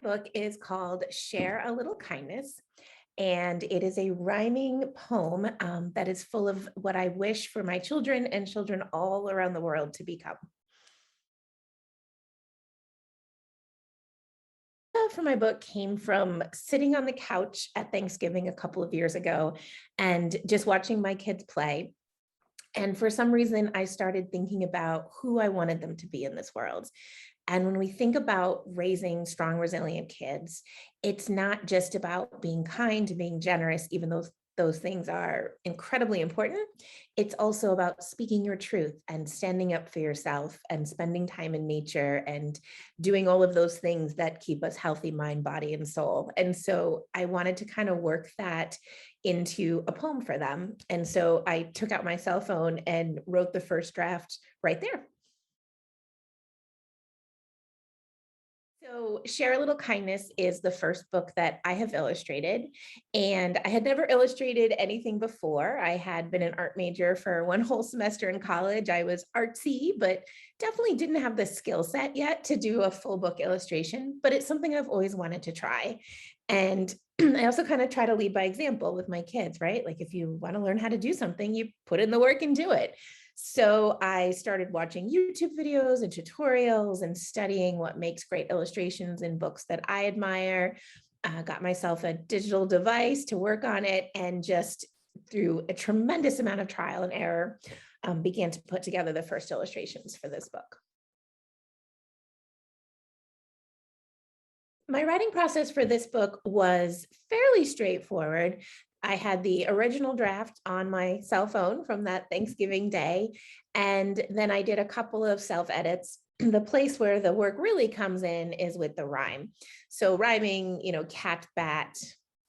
Book is called Share a Little Kindness, and it is a rhyming poem that is full of what I wish for my children and children all around the world to become. For my book came from sitting on the couch at Thanksgiving a couple of years ago and just watching my kids play. And for some reason, I started thinking about who I wanted them to be in this world. And when we think about raising strong, resilient kids, it's not just about being kind, being generous, even though those things are incredibly important. It's also about speaking your truth and standing up for yourself and spending time in nature and doing all of those things that keep us healthy, mind, body, and soul. And so I wanted to kind of work that into a poem for them. And so I took out my cell phone and wrote the first draft right there. So Share a Little Kindness is the first book that I have illustrated, and I had never illustrated anything before. I had been an art major for one whole semester in college. I was artsy, but definitely didn't have the skill set yet to do a full book illustration, but it's something I've always wanted to try. And I also kind of try to lead by example with my kids, right? Like if you want to learn how to do something, you put in the work and do it. So I started watching YouTube videos and tutorials and studying what makes great illustrations in books that I admire. Got myself a digital device to work on it, and just through a tremendous amount of trial and error, began to put together the first illustrations for this book. My writing process for this book was fairly straightforward. I had the original draft on my cell phone from that Thanksgiving day, and then I did a couple of self edits. The place where the work really comes in is with the rhyme. So rhyming, cat, bat,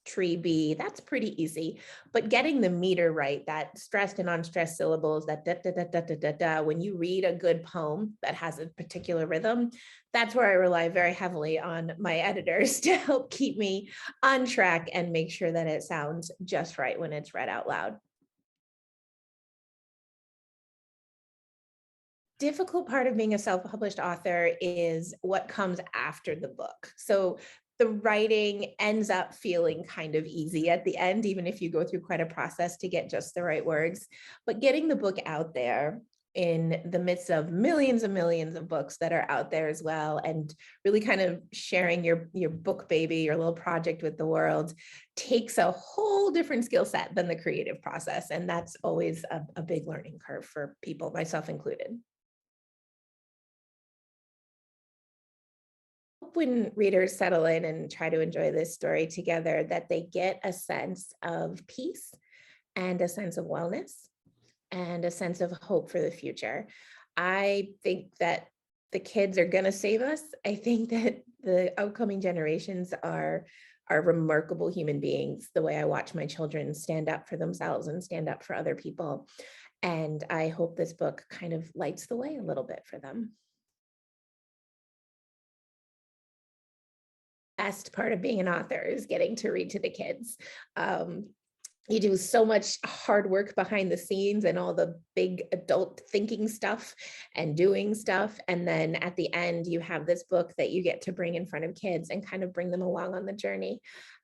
tree, bee, that's pretty easy. But getting the meter right, that stressed and unstressed syllables, that da da da da da da da, when you read a good poem that has a particular rhythm, that's where I rely very heavily on my editors to help keep me on track and make sure that it sounds just right when it's read out loud. Difficult part of being a self-published author is what comes after the book. So the writing ends up feeling kind of easy at the end, even if you go through quite a process to get just the right words. But getting the book out there in the midst of millions and millions of books that are out there as well, and really kind of sharing your book baby, your little project with the world, takes a whole different skill set than the creative process. And that's always a big learning curve for people, myself included. When readers settle in and try to enjoy this story together, that they get a sense of peace and a sense of wellness and a sense of hope for the future. I think that the kids are going to save us. I think that the upcoming generations are remarkable human beings, the way I watch my children stand up for themselves and stand up for other people. And I hope this book kind of lights the way a little bit for them. Best part of being an author is getting to read to the kids. Um, you do so much hard work behind the scenes and all the big adult thinking stuff and doing stuff. And then at the end, you have this book that you get to bring in front of kids and kind of bring them along on the journey.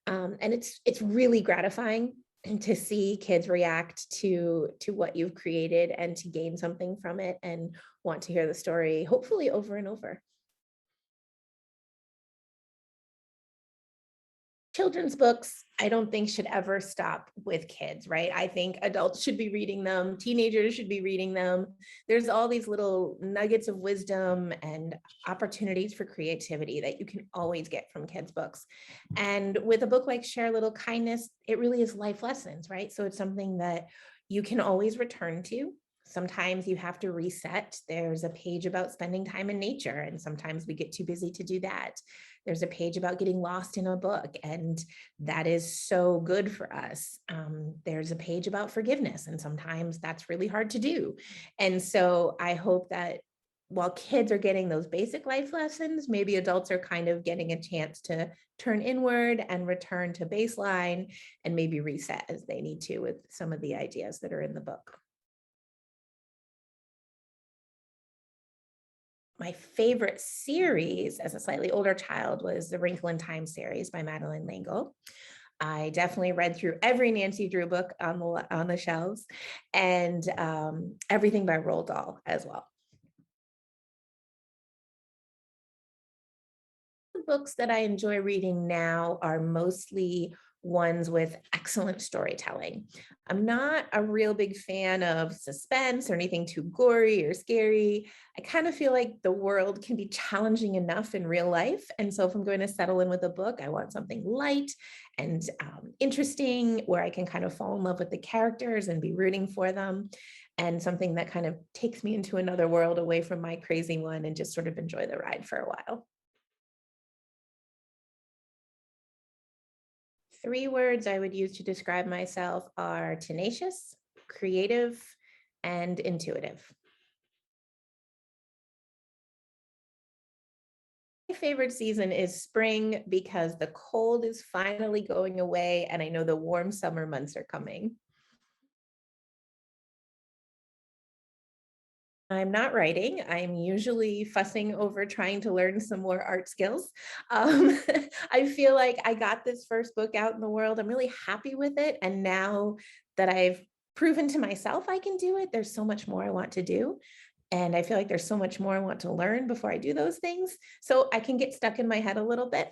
And it's really gratifying to see kids react to what you've created and to gain something from it and want to hear the story, hopefully over and over. Children's books, I don't think should ever stop with kids, right? I think adults should be reading them, teenagers should be reading them. There's all these little nuggets of wisdom and opportunities for creativity that you can always get from kids' books. And with a book like Share a Little Kindness, it really is life lessons, right? So it's something that you can always return to. Sometimes you have to reset. There's a page about spending time in nature, and sometimes we get too busy to do that. There's a page about getting lost in a book, and that is so good for us. There's a page about forgiveness, and sometimes that's really hard to do. And so I hope that while kids are getting those basic life lessons, maybe adults are kind of getting a chance to turn inward and return to baseline and maybe reset as they need to with some of the ideas that are in the book. my favorite series as a slightly older child was the Wrinkle in Time series by Madeleine L'Engle. I definitely read through every Nancy Drew book on the shelves, and everything by Roald Dahl as well. The books that I enjoy reading now are mostly ones with excellent storytelling. I'm not a real big fan of suspense or anything too gory or scary. I kind of feel like the world can be challenging enough in real life. And so if I'm going to settle in with a book, I want something light and interesting where I can kind of fall in love with the characters and be rooting for them. And something that kind of takes me into another world away from my crazy one and just sort of enjoy the ride for a while. Three words I would use to describe myself are tenacious, creative, and intuitive. My favorite season is spring because the cold is finally going away and I know the warm summer months are coming. I'm not writing. I'm usually fussing over trying to learn some more art skills. Um, I feel like I got this first book out in the world. I'm really happy with it. And now that I've proven to myself I can do it, there's so much more I want to do. And I feel like there's so much more I want to learn before I do those things. So I can get stuck in my head a little bit.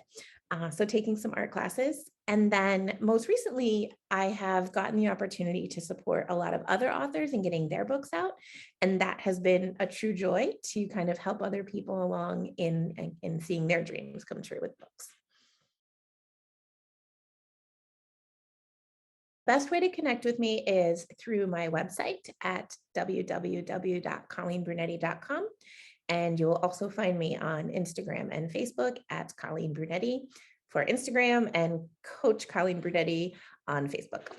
So taking some art classes. And then most recently, I have gotten the opportunity to support a lot of other authors in getting their books out. And that has been a true joy to kind of help other people along in seeing their dreams come true with books. Best way to connect with me is through my website at www.colleenbrunetti.com. And you'll also find me on Instagram and Facebook at Colleen Brunetti for Instagram and Coach Colleen Brunetti on Facebook.